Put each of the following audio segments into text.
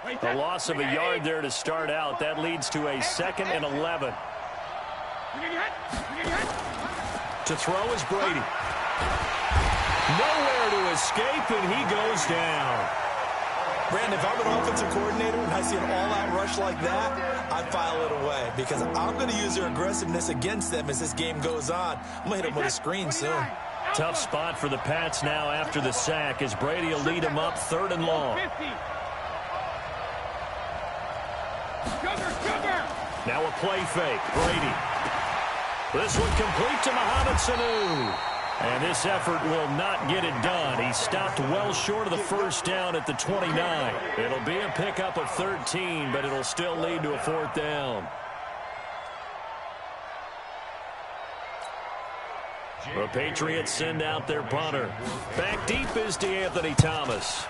A loss of a yard there to start out. That leads to a 2nd and 11. To throw is Brady. Nowhere to escape, and he goes down. Brandon, if I'm an offensive coordinator and I see an all-out rush like that, I file it away because I'm going to use their aggressiveness against them as this game goes on. I'm going to hit them with a screen soon. Tough spot for the Pats now after the sack as Brady will lead them up 3rd and long. Now a play fake. Brady. This one complete to Mohamed Sanu. And this effort will not get it done. He stopped well short of the first down at the 29. It'll be a pickup of 13, but it'll still lead to a 4th down. The Patriots send out their punter. Back deep is DeAnthony Thomas.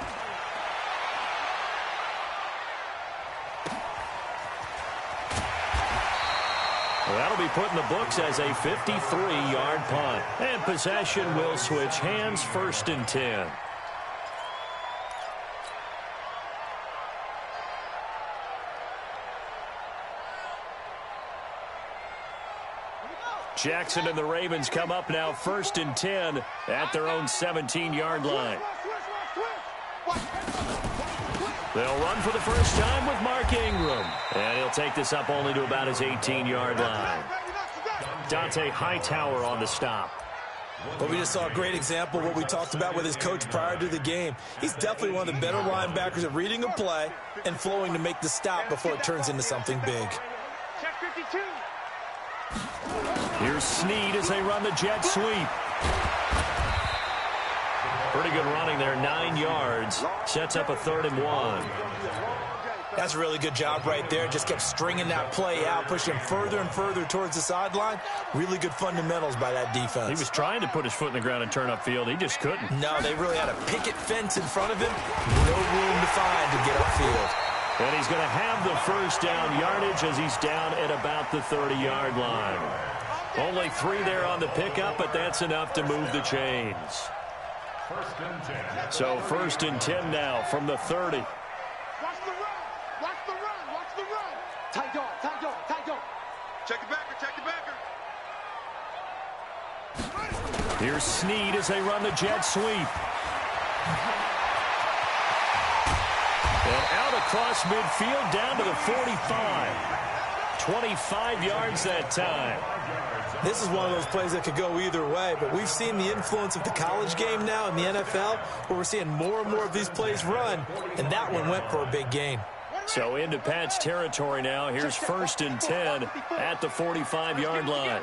That'll be put in the books as a 53-yard punt. And possession will switch hands, 1st and 10. Jackson and the Ravens come up now 1st and 10 at their own 17-yard line. They'll run for the first time with Mark Ingram. And he'll take this up only to about his 18-yard line. Dante Hightower on the stop. Well, we just saw a great example of what we talked about with his coach prior to the game. He's definitely one of the better linebackers at reading a play and flowing to make the stop before it turns into something big. Here's Snead as they run the jet sweep. Pretty good running there, 9 yards. Sets up a 3rd and 1. That's a really good job right there. Just kept stringing that play out, pushing him further and further towards the sideline. Really good fundamentals by that defense. He was trying to put his foot in the ground and turn upfield. He just couldn't. No, they really had a picket fence in front of him. No room to find to get upfield. And he's going to have the first down yardage as he's down at about the 30-yard line. Only 3 there on the pickup, but that's enough to move the chains. So 1st and 10 now from the 30. Watch the run. Watch the run. Watch the run. Tight dog. Tight dog. Tight dog. Check the backer. Check the backer. Here's Snead as they run the jet sweep. And out across midfield down to the 45. 25 yards that time. This is one of those plays that could go either way, but we've seen the influence of the college game now in the NFL, where we're seeing more and more of these plays run, and that one went for a big gain. So into Pat's territory now. Here's 1st and 10 at the 45-yard line.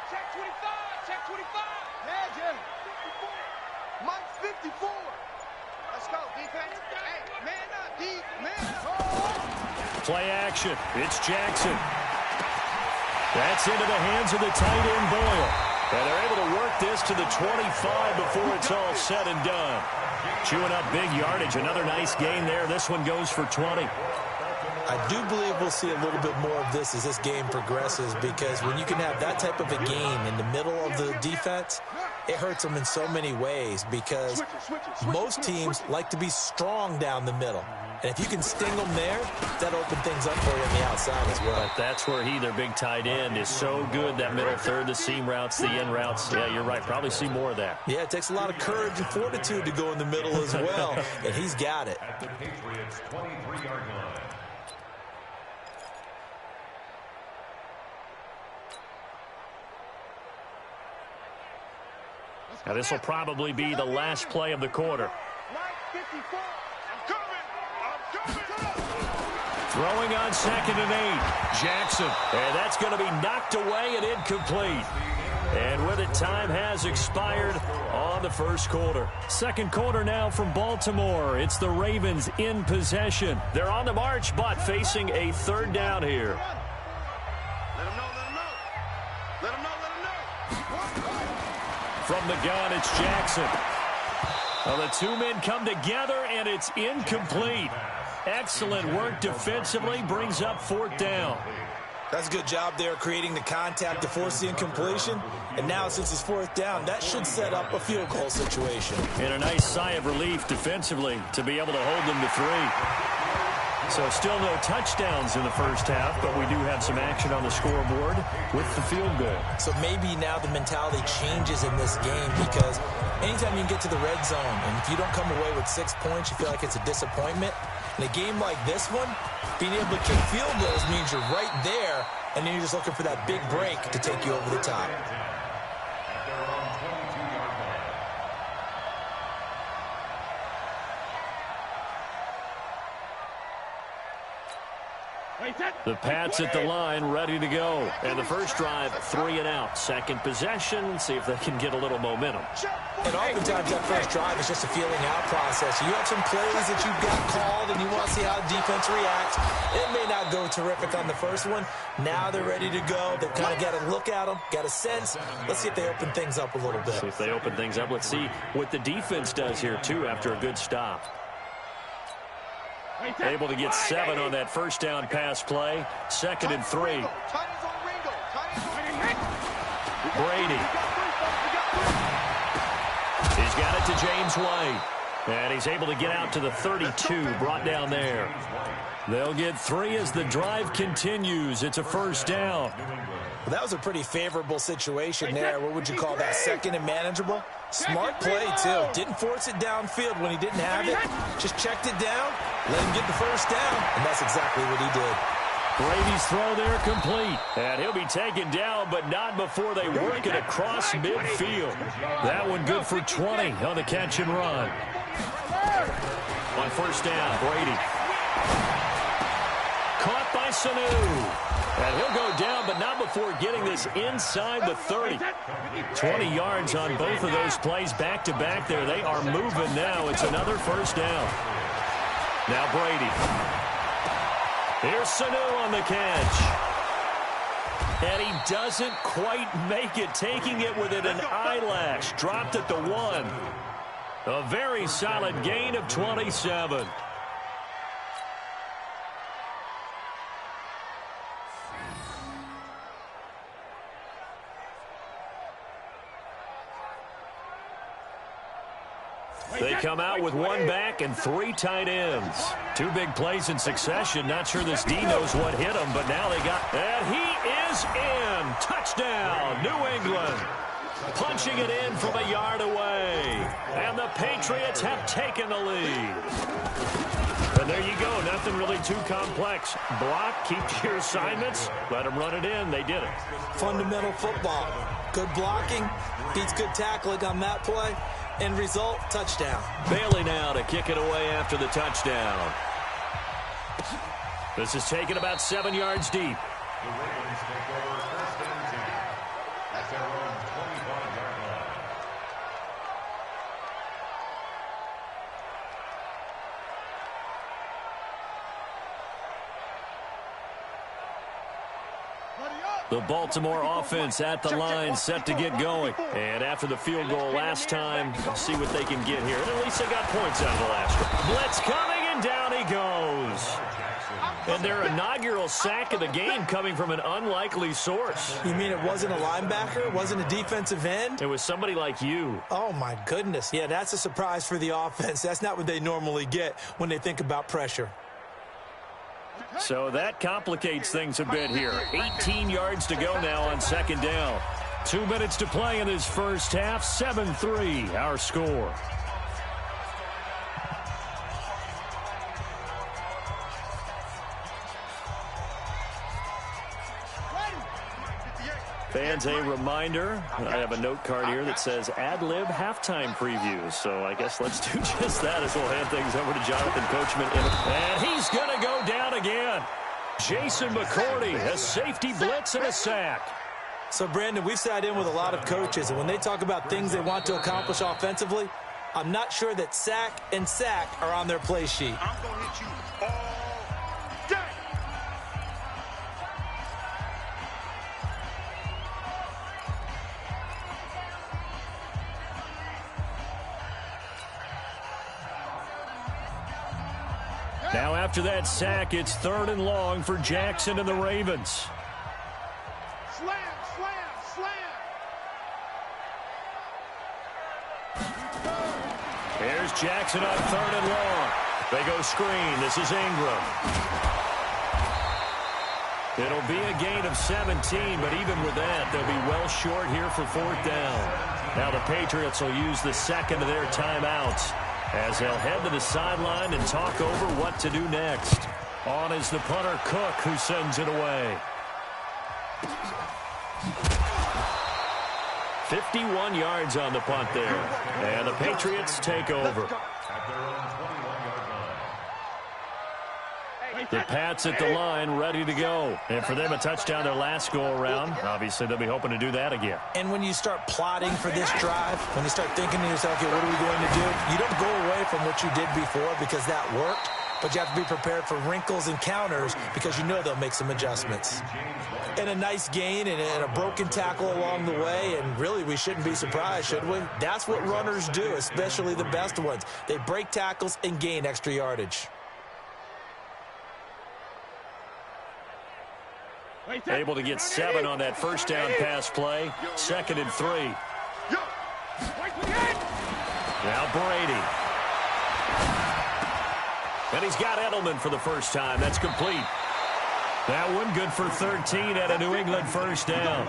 Check 25. Check 25. Yeah, Jim. Mike's 54. Let's go, defense. Hey, man up, D. Man up. Play action. It's Jackson. That's into the hands of the tight end, Boyle. And they're able to work this to the 25 before it's all said and done. Chewing up big yardage. Another nice gain there. This one goes for 20. I do believe we'll see a little bit more of this as this game progresses, because when you can have that type of a game in the middle of the defense, it hurts them in so many ways, because most teams like to be strong down the middle. And if you can sting them there, that'll open things up for you on the outside as well. But that's where their big tight end, is so good. That middle third, the seam routes, the in routes. Yeah, you're right. Probably see more of that. Yeah, it takes a lot of courage and fortitude to go in the middle as well. And he's got it. At the Patriots' 23-yard line. Now, this will probably be the last play of the quarter. Throwing on 2nd and 8. Jackson. And that's going to be knocked away and incomplete. And with it, time has expired on the first quarter. Second quarter now from Baltimore. It's the Ravens in possession. They're on the march, but facing a 3rd down here. Let him know, let him know. Let him know, let him know. From the gun, it's Jackson. Well, the two men come together, and it's incomplete. Excellent work defensively, brings up 4th down. That's a good job there creating the contact to force the incompletion. And now since it's fourth down, that should set up a field goal situation. And a nice sigh of relief defensively to be able to hold them to 3. So still no touchdowns in the first half, but we do have some action on the scoreboard with the field goal. So maybe now the mentality changes in this game because anytime you can get to the red zone, and if you don't come away with 6 points, you feel like it's a disappointment. In a game like this one, being able to kick field goals means you're right there, and then you're just looking for that big break to take you over the top. The Pats at the line, ready to go. And the first drive, 3 and out. Second possession, see if they can get a little momentum. And oftentimes that first drive is just a feeling out process. You have some plays that you've got called and you want to see how the defense reacts. It may not go terrific on the first one. Now they're ready to go. They've kind of got to look at them, got a sense. Let's see if they open things up a little bit. See if they open things up. Let's see what the defense does here, too, after a good stop. Able to get 7 on that first down pass play. 2nd and 3. Brady. He's got it to James White. And he's able to get out to the 32, brought down there. They'll get 3 as the drive continues. It's a first down. Well, that was a pretty favorable situation there. What would you call that? 2nd and manageable? Smart play, too. Didn't force it downfield when he didn't have it. Just checked it down, let him get the first down, and that's exactly what he did. Brady's throw there complete. And he'll be taken down, but not before they work it across midfield. That one good for 20 on the catch and run. On first down, Brady. Caught by Sanu. And he'll go down, but not before getting this inside the 30. 20 yards on both of those plays back-to-back there. They are moving now. It's another first down. Now Brady. Here's Sanu on the catch. And he doesn't quite make it, taking it within an eyelash. Dropped at the 1. A very solid gain of 27. They come out with 1 back and 3 tight ends. 2 big plays in succession. Not sure this D knows what hit him, but now they got... And he is in. Touchdown, New England. Punching it in from a yard away. And the Patriots have taken the lead. And there you go. Nothing really too complex. Block, keep your assignments. Let them run it in. They did it. Fundamental football. Good blocking. Beats good tackling on that play. End result, touchdown. Bailey now to kick it away after the touchdown. This is taken about 7 yards deep. The Ravens take over 1st and 10 at their own 25-yard line. The Baltimore offense at the line, set to get going. And after the field goal last time, see what they can get here. And at least they got points out of the last one. Blitz coming, and down he goes. And their inaugural sack of the game coming from an unlikely source. You mean it wasn't a linebacker? It wasn't a defensive end? It was somebody like you. Oh, my goodness. Yeah, that's a surprise for the offense. That's not what they normally get when they think about pressure. So that complicates things a bit here. 18 yards to go now on 2nd down. 2 minutes to play in this first half. 7-3, our score. Fans, a reminder, I have a note card here that says ad-lib halftime previews. So I guess let's do just that as we'll hand things over to Jonathan Coachman. And he's going to go down again. Jason McCourty, a safety blitz and a sack. So, Brandon, we've sat in with a lot of coaches, and when they talk about things they want to accomplish offensively, I'm not sure that sack and sack are on their play sheet. I'm going to hit you all day. Now after that sack, it's 3rd and long for Jackson and the Ravens. Jackson on 3rd and long. They go screen. This is Ingram. It'll be a gain of 17, but even with that, they'll be well short here for 4th down. Now the Patriots will use the second of their timeouts as they'll head to the sideline and talk over what to do next. On is the punter, Cook, who sends it away. 51 yards on the punt there. And the Patriots take over. The Pats at the line, ready to go. And for them, a touchdown their last go-around. Obviously, they'll be hoping to do that again. And when you start plotting for this drive, when you start thinking to yourself, okay, what are we going to do? You don't go away from what you did before because that worked, but you have to be prepared for wrinkles and counters because you know they'll make some adjustments. And a nice gain and a broken tackle along the way, and really we shouldn't be surprised, should we? That's what runners do, especially the best ones. They break tackles and gain extra yardage. Able to get 7 on that first down pass play. 2nd and 3. Now Brady. And he's got Edelman for the first time. That's complete. That one good for 13 at a New England first down.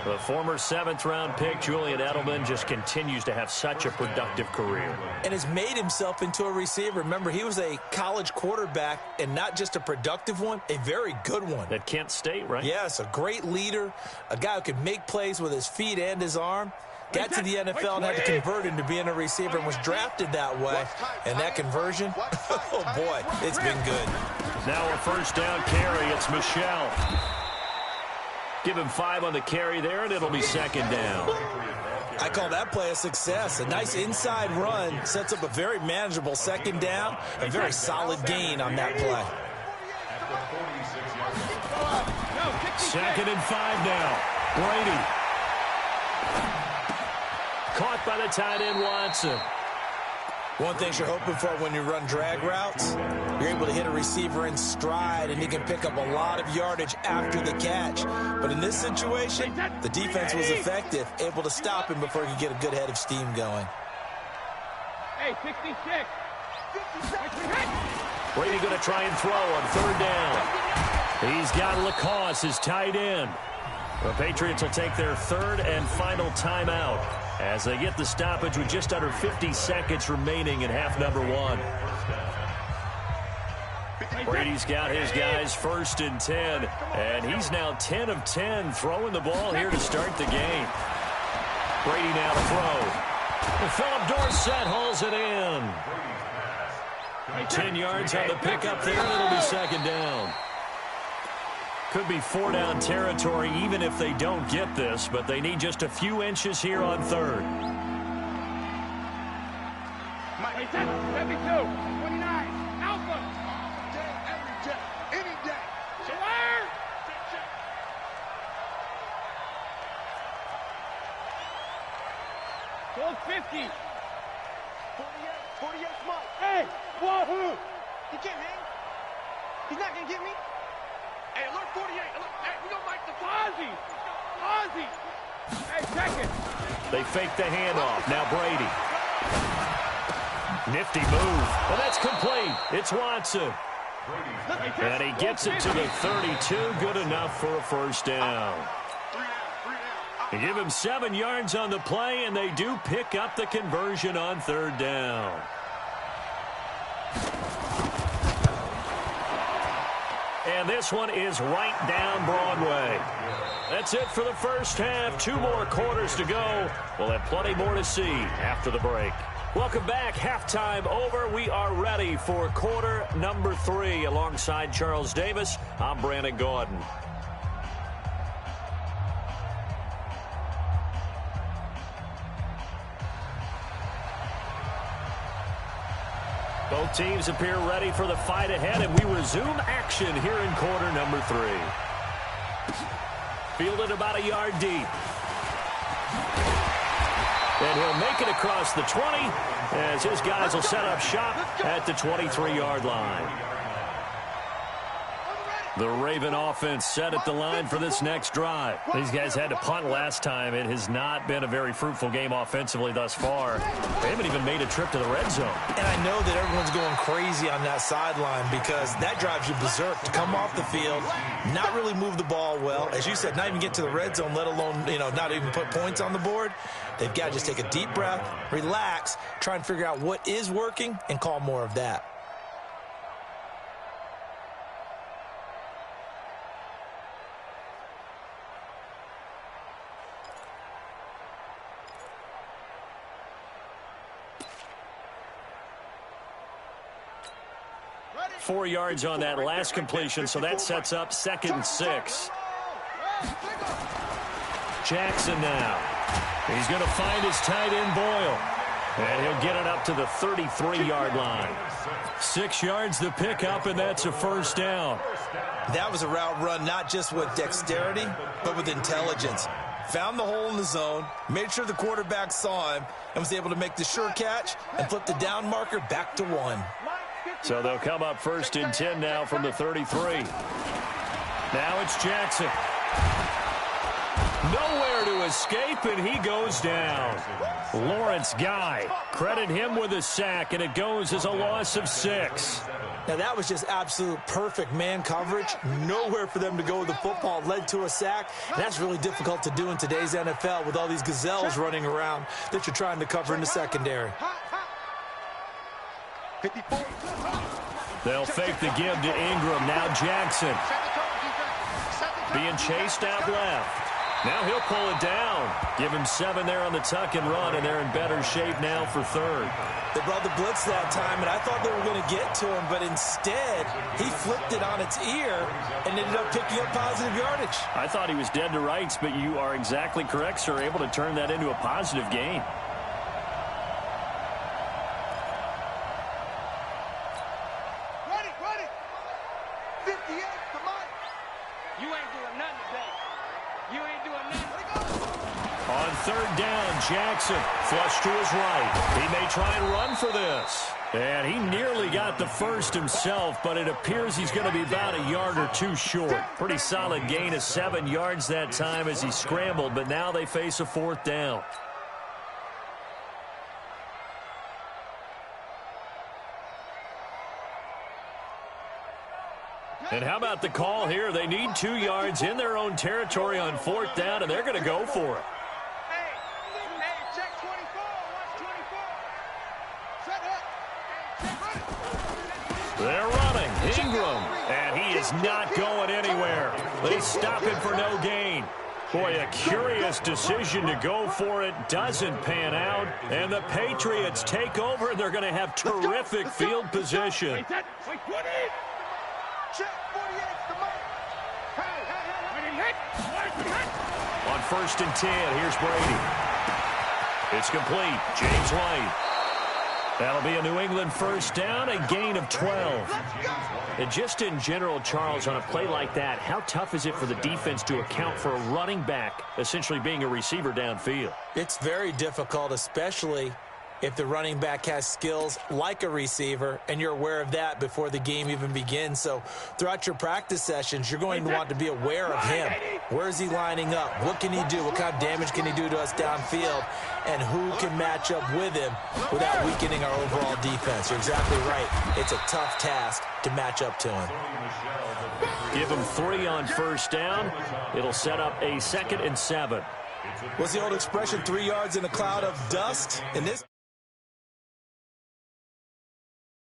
The former 7th-round pick, Julian Edelman, just continues to have such a productive career. And has made himself into a receiver. Remember, he was a college quarterback, and not just a productive one, a very good one. At Kent State, right? Yes, a great leader, a guy who could make plays with his feet and his arm. Got to the NFL and had to convert into being a receiver and was drafted that way. And that conversion, oh boy, it's been good. Now a first down carry, it's Michelle. Give him 5 on the carry there, and it'll be 2nd down. I call that play a success. A nice inside run sets up a very manageable 2nd down. A very solid gain on that play. 2nd and 5 now. Brady. Caught by the tight end, Watson. One thing you're hoping for when you run drag routes, you're able to hit a receiver in stride, and he can pick up a lot of yardage after the catch. But in this situation, the defense was effective, able to stop him before he could get a good head of steam going. Hey, 66. Brady going to try and throw on 3rd down. He's got Lacoste, his tight end. The Patriots will take their 3rd and final timeout as they get the stoppage with just under 50 seconds remaining in half number 1. Brady's got his guys 1st and 10, and he's now 10 of 10 throwing the ball here to start the game. Brady now to throw. And Philip Dorsett hauls it in. 10 yards on the pickup there, and it'll be 2nd down. Could be 4-down territory even if they don't get this, but they need just a few inches here on 3rd. 72, 29, Alpha. Every day, any day. Sawyer. 1250. 48 smart. Hey, wahoo! He can't hang. He's not gonna get me. Hey, alert 48. Alert. Hey, we don't like the Ozzy. Ozzy. Hey, second. They fake the handoff. Now Brady. Nifty move. Well, that's complete. It's Watson. And he gets it to the 32. Good enough for a first down. They give him 7 yards on the play, and they do pick up the conversion on 3rd down. And this one is right down Broadway. That's it for the first half. 2 more quarters to go. We'll have plenty more to see after the break. Welcome back. Halftime over. We are ready for quarter number 3. Alongside Charles Davis, I'm Brandon Gordon. Both teams appear ready for the fight ahead, and we resume action here in quarter number 3. Fielded about a yard deep. And he'll make it across the 20 as his guys will set up shop at the 23-yard line. The Raven offense set at the line for this next drive. These guys had to punt last time. It has not been a very fruitful game offensively thus far. They haven't even made a trip to the red zone. And I know that everyone's going crazy on that sideline because that drives you berserk to come off the field, not really move the ball well. As you said, not even get to the red zone, let alone, not even put points on the board. They've got to just take a deep breath, relax, try and figure out what is working, and call more of that. Ready? 4 yards on that last completion, so that sets up 2nd and 6. Jackson now. He's going to find his tight end, Boyle. And he'll get it up to the 33-yard line. 6 yards the pickup, and that's a first down. That was a route run not just with dexterity, but with intelligence. Found the hole in the zone, made sure the quarterback saw him, and was able to make the sure catch and flip the down marker back to 1. So they'll come up 1st and 10 now from the 33. Now it's Jackson. Nowhere to escape, and he goes down. Lawrence Guy, credit him with a sack, and it goes as a loss of 6. Now, that was just absolute perfect man coverage. Nowhere for them to go with the football. Led to a sack. And that's really difficult to do in today's NFL with all these gazelles running around that you're trying to cover in the secondary. 54. They'll fake the give to Ingram. Now Jackson being chased out left. Now he'll pull it down. Give him 7 there on the tuck and run, and they're in better shape now for 3rd. They brought the blitz that time, and I thought they were going to get to him, but instead he flipped it on its ear and ended up picking up positive yardage. I thought he was dead to rights, but you are exactly correct, sir. Able to turn that into a positive gain. Ready. 58, come on. You ain't doing nothing today. You ain't doing nothing. On 3rd down, Jackson flush to his right. He may try and run for this. And he nearly got the first himself, but it appears he's going to be about a yard or 2 short. Pretty solid gain of 7 yards that time as he scrambled, but now they face a 4th down. And how about the call here? They need 2 yards in their own territory on 4th down, and they're going to go for it. Hey, check 24. Watch 24. Set up. They're running. Ingram. And he is not going anywhere. They stop him for no gain. Boy, a curious decision to go for it. Doesn't pan out. And the Patriots take over, and they're going to have terrific field position. Check 48, come on. On 1st and 10, here's Brady. It's complete. James White. That'll be a New England first down, a gain of 12. And just in general, Charles, on a play like that, how tough is it for the defense to account for a running back essentially being a receiver downfield? It's very difficult, especially if the running back has skills like a receiver, and you're aware of that before the game even begins. So throughout your practice sessions, you're going to want to be aware of him. Where is he lining up? What can he do? What kind of damage can he do to us downfield? And who can match up with him without weakening our overall defense? You're exactly right. It's a tough task to match up to him. Give him 3 on 1st down. It'll set up a 2nd and 7. What's the old expression, 3 yards in a cloud of dust? In this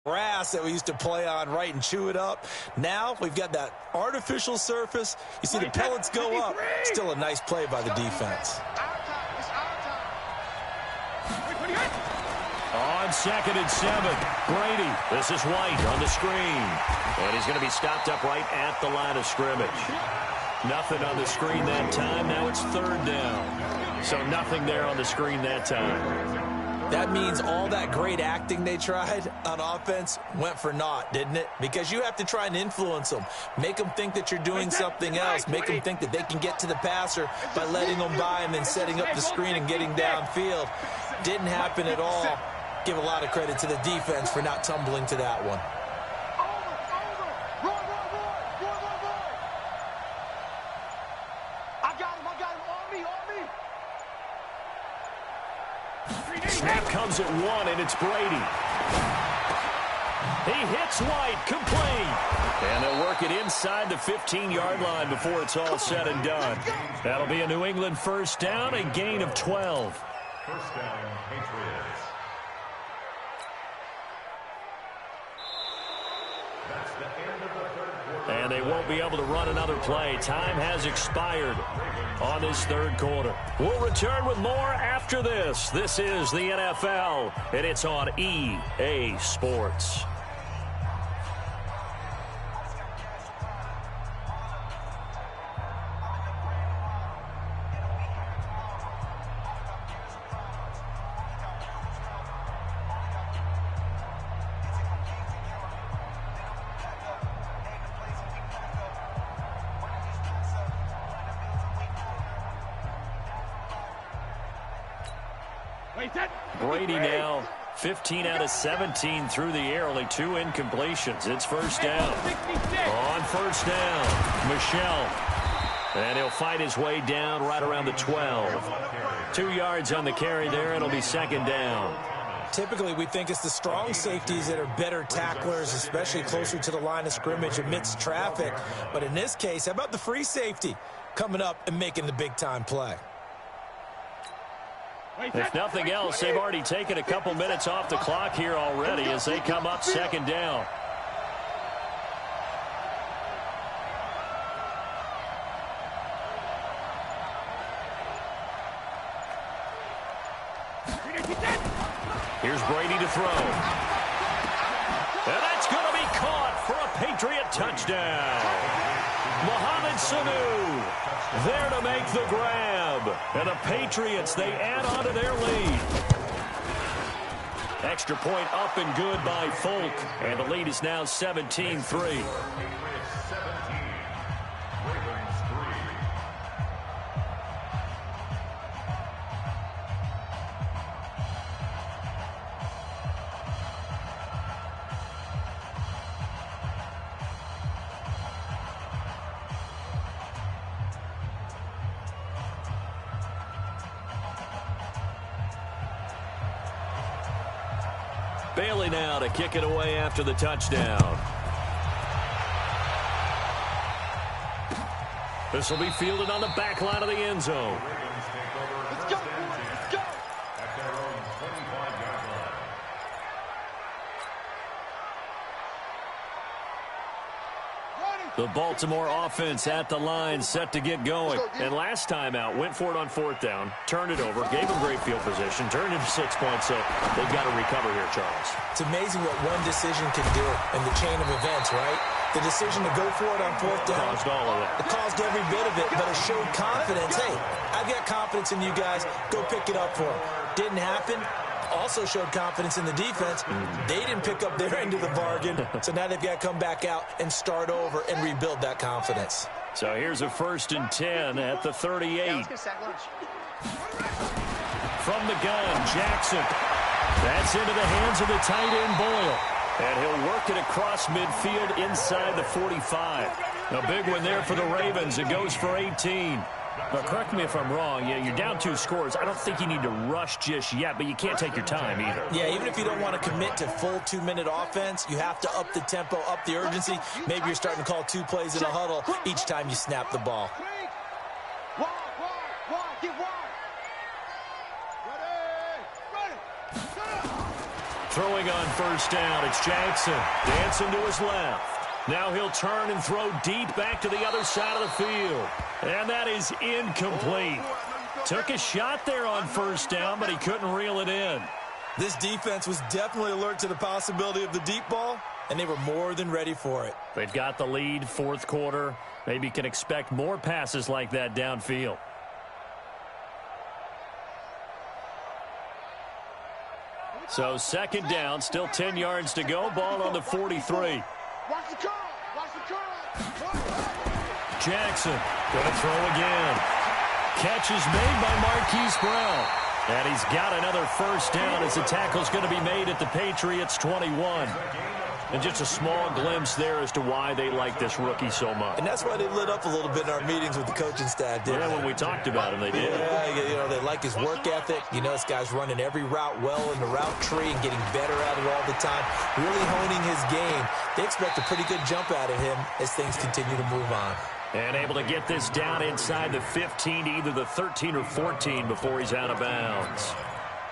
grass that we used to play on, right, and chew it up. Now we've got that artificial surface. You see the pellets go up. Still a nice play by the defense. On 2nd and 7, Brady. This is White on the screen. And he's going to be stopped up right at the line of scrimmage. Nothing on the screen that time. Now it's 3rd down. So nothing there on the screen that time. That means all that great acting they tried on offense went for naught, didn't it? Because you have to try and influence them. Make them think that you're doing something else. Make them think that they can get to the passer by letting them by and then setting up the screen and getting downfield. Didn't happen at all. Give a lot of credit to the defense for not tumbling to that one. Snap comes at 1, and it's Brady. He hits White, complete. And they'll work it inside the 15-yard line before it's all said and done. That'll be a New England first down, a gain of 12. First down, Patriots. That's the end of the third quarter. And they won't be able to run another play. Time has expired on this third quarter. We'll return with more after this. This is the NFL, and it's on EA Sports. Brady now 15 out of 17 through the air, only 2 incompletions. It's first down. On first down, Michelle. And he'll fight his way down right around the 12. 2 yards on the carry there. It'll be second down. Typically, we think it's the strong safeties that are better tacklers, especially closer to the line of scrimmage amidst traffic. But in this case, how about the free safety coming up and making the big-time play? If nothing else, they've already taken a couple minutes off the clock here already as they come up second down. Here's Brady to throw. And that's going to be caught for a Patriot touchdown. Mohamed Sanu there to make the grab. And the Patriots, they add on to their lead. Extra point up and good by Folk. And the lead is now 17-3. Bailey now to kick it away after the touchdown. This will be fielded on the back line of the end zone. Let's go, boys. Let's go. At their own 25-yard line. The Baltimore offense at the line, set to get going. And last time out, went for it on fourth down, turned it over, gave them great field position, turned into 6 points, so they've got to recover here, Charles. It's amazing what one decision can do in the chain of events, right? The decision to go for it on fourth down. Caused all of that. It caused every bit of it, but it showed confidence. Hey, I've got confidence in you guys. Go pick it up for them. Didn't happen. Also showed confidence in the defense. They didn't pick up their end of the bargain, so now they've got to come back out and start over and rebuild that confidence. So here's a 1st and 10 at the 38. From the gun, Jackson. That's into the hands of the tight end, Boyle. And he'll work it across midfield inside the 45. A big one there for the Ravens. It goes for 18. But correct me if I'm wrong. Yeah, you're down 2 scores. I don't think you need to rush just yet, but you can't take your time either. Yeah, even if you don't want to commit to full 2-minute offense, you have to up the tempo, up the urgency. Maybe you're starting to call 2 plays in a huddle each time you snap the ball. Throwing on first down, it's Jackson. Dancing to his left. Now he'll turn and throw deep back to the other side of the field. And that is incomplete. Took a shot there on first down, but he couldn't reel it in. This defense was definitely alert to the possibility of the deep ball, and they were more than ready for it. They've got the lead, fourth quarter. Maybe can expect more passes like that downfield. So second down, still 10 yards to go. Ball on the 43. Watch the curl. Watch the curl. Jackson going to throw again. Catch is made by Marquise Brown. And he's got another first down as the tackle's going to be made at the Patriots' 21. And just a small glimpse there as to why they like this rookie so much. And that's why they lit up a little bit in our meetings with the coaching staff, didn't they? When we talked about him, they did. Yeah, they like his work ethic. This guy's running every route well in the route tree and getting better at it all the time, really honing his game. They expect a pretty good jump out of him as things continue to move on. And able to get this down inside the 15 to either the 13 or 14 before he's out of bounds.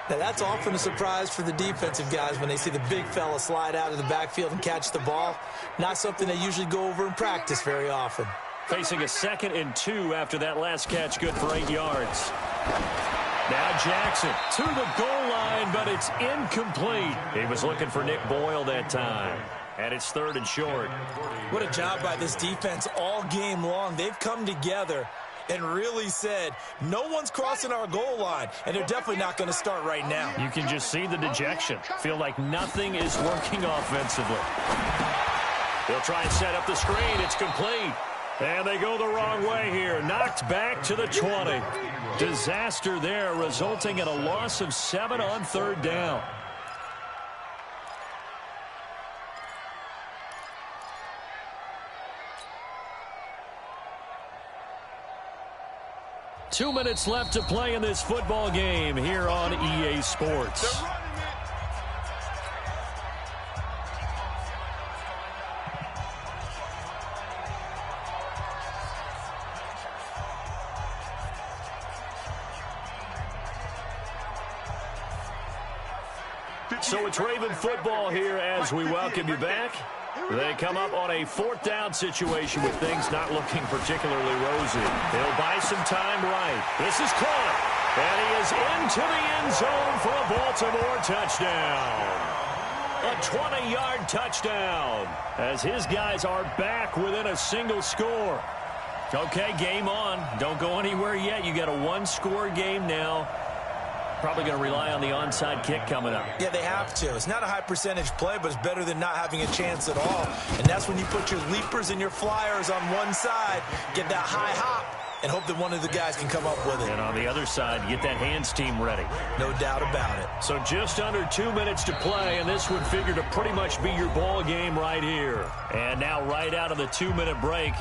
Now, that's often a surprise for the defensive guys when they see the big fella slide out of the backfield and catch the ball. Not something they usually go over in practice very often. Facing a 2nd and 2 after that last catch, good for 8 yards. Now Jackson to the goal line, but it's incomplete. He was looking for Nick Boyle that time. And it's 3rd and short. What a job by this defense all game long. They've come together and really said, no one's crossing our goal line, and they're definitely not going to start right now. You can just see the dejection. Feel like nothing is working offensively. They'll try and set up the screen. It's complete. And they go the wrong way here. Knocked back to the 20. Disaster there, resulting in a loss of 7 on 3rd down. Two minutes left to play in this football game here on EA Sports. So it's Raven football here as we welcome you back. They come up on a 4th down situation with things not looking particularly rosy. They'll buy some time right. This is caught. And he is into the end zone for a Baltimore touchdown. A 20-yard touchdown as his guys are back within a single score. Okay, game on. Don't go anywhere yet. You got a 1-score game now. Probably going to rely on the onside kick coming up. Yeah, they have to. It's not a high percentage play, but it's better than not having a chance at all. And that's when you put your leapers and your flyers on one side, get that high hop, and hope that one of the guys can come up with it. And on the other side, get that hands team ready. No doubt about it. So just under 2 minutes to play, and this would figure to pretty much be your ball game right here. And now right out of the 2-minute break,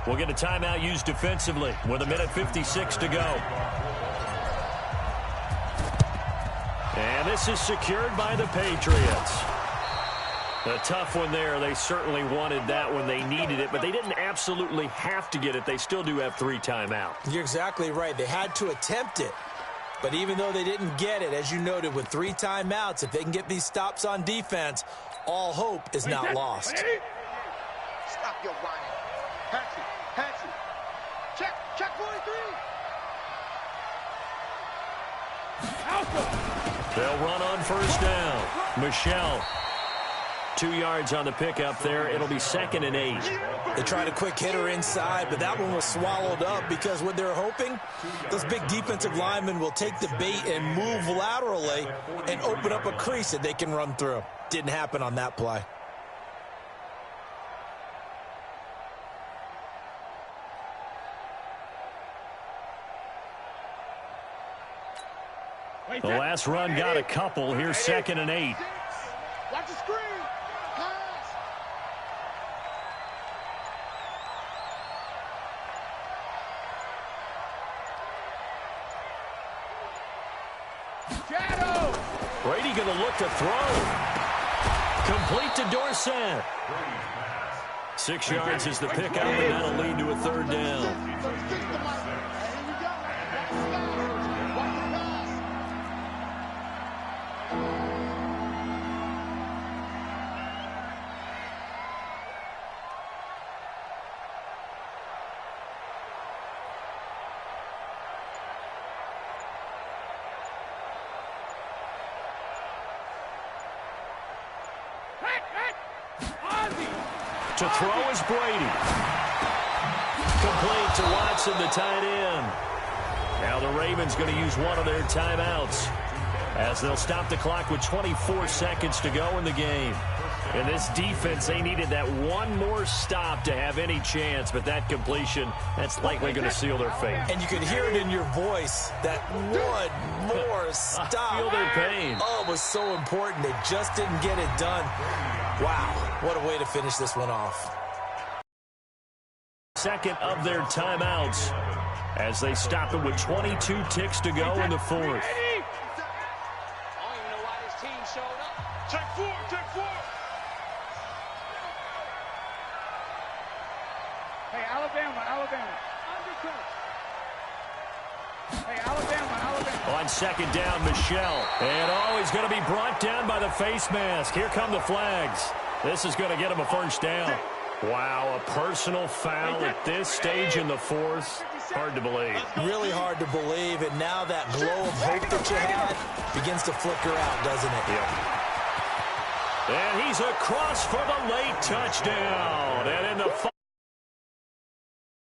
we'll get a timeout used defensively with 1:56 to go. And this is secured by the Patriots. A tough one there. They certainly wanted that when they needed it, but they didn't absolutely have to get it. They still do have 3 timeouts. You're exactly right. They had to attempt it. But even though they didn't get it, as you noted, with 3 timeouts, if they can get these stops on defense, all hope is not lost. Stop your whining. Hatchet. Check 43. They'll run on 1st down. Michelle. 2 yards on the pickup there. It'll be 2nd and 8. They tried a quick hitter inside, but that one was swallowed up because what they're hoping, those big defensive linemen will take the bait and move laterally and open up a crease that they can run through. Didn't happen on that play. The last run got a couple. Here's 2nd and 8. Watch the screen. Pass. Shadow. Brady going to look to throw. Complete to Dorsett. 6 yards is the pickup, and that'll lead to a 3rd down. To throw is Brady. Complete to Watson, the tight end. Now the Ravens going to use one of their timeouts as they'll stop the clock with 24 seconds to go in the game. In this defense, they needed that one more stop to have any chance, but that completion, that's likely going to seal their fate. And you could hear it in your voice, that one more stop. I feel their pain. Oh, it was so important. They just didn't get it done. Wow. What a way to finish this one off. Second of their timeouts as they stop it with 22 ticks to go in the fourth. I don't even know why this team showed up. Check four, check four. Hey, Alabama. Hey, Alabama. On second down, Michelle. And he's going to be brought down by the face mask. Here come the flags. This is going to get him a first down. Wow, a personal foul at this stage in the fourth. Hard to believe. Really hard to believe, and now that glow of hope that you had begins to flicker out, doesn't it? Yep. And he's across for the late touchdown. And in the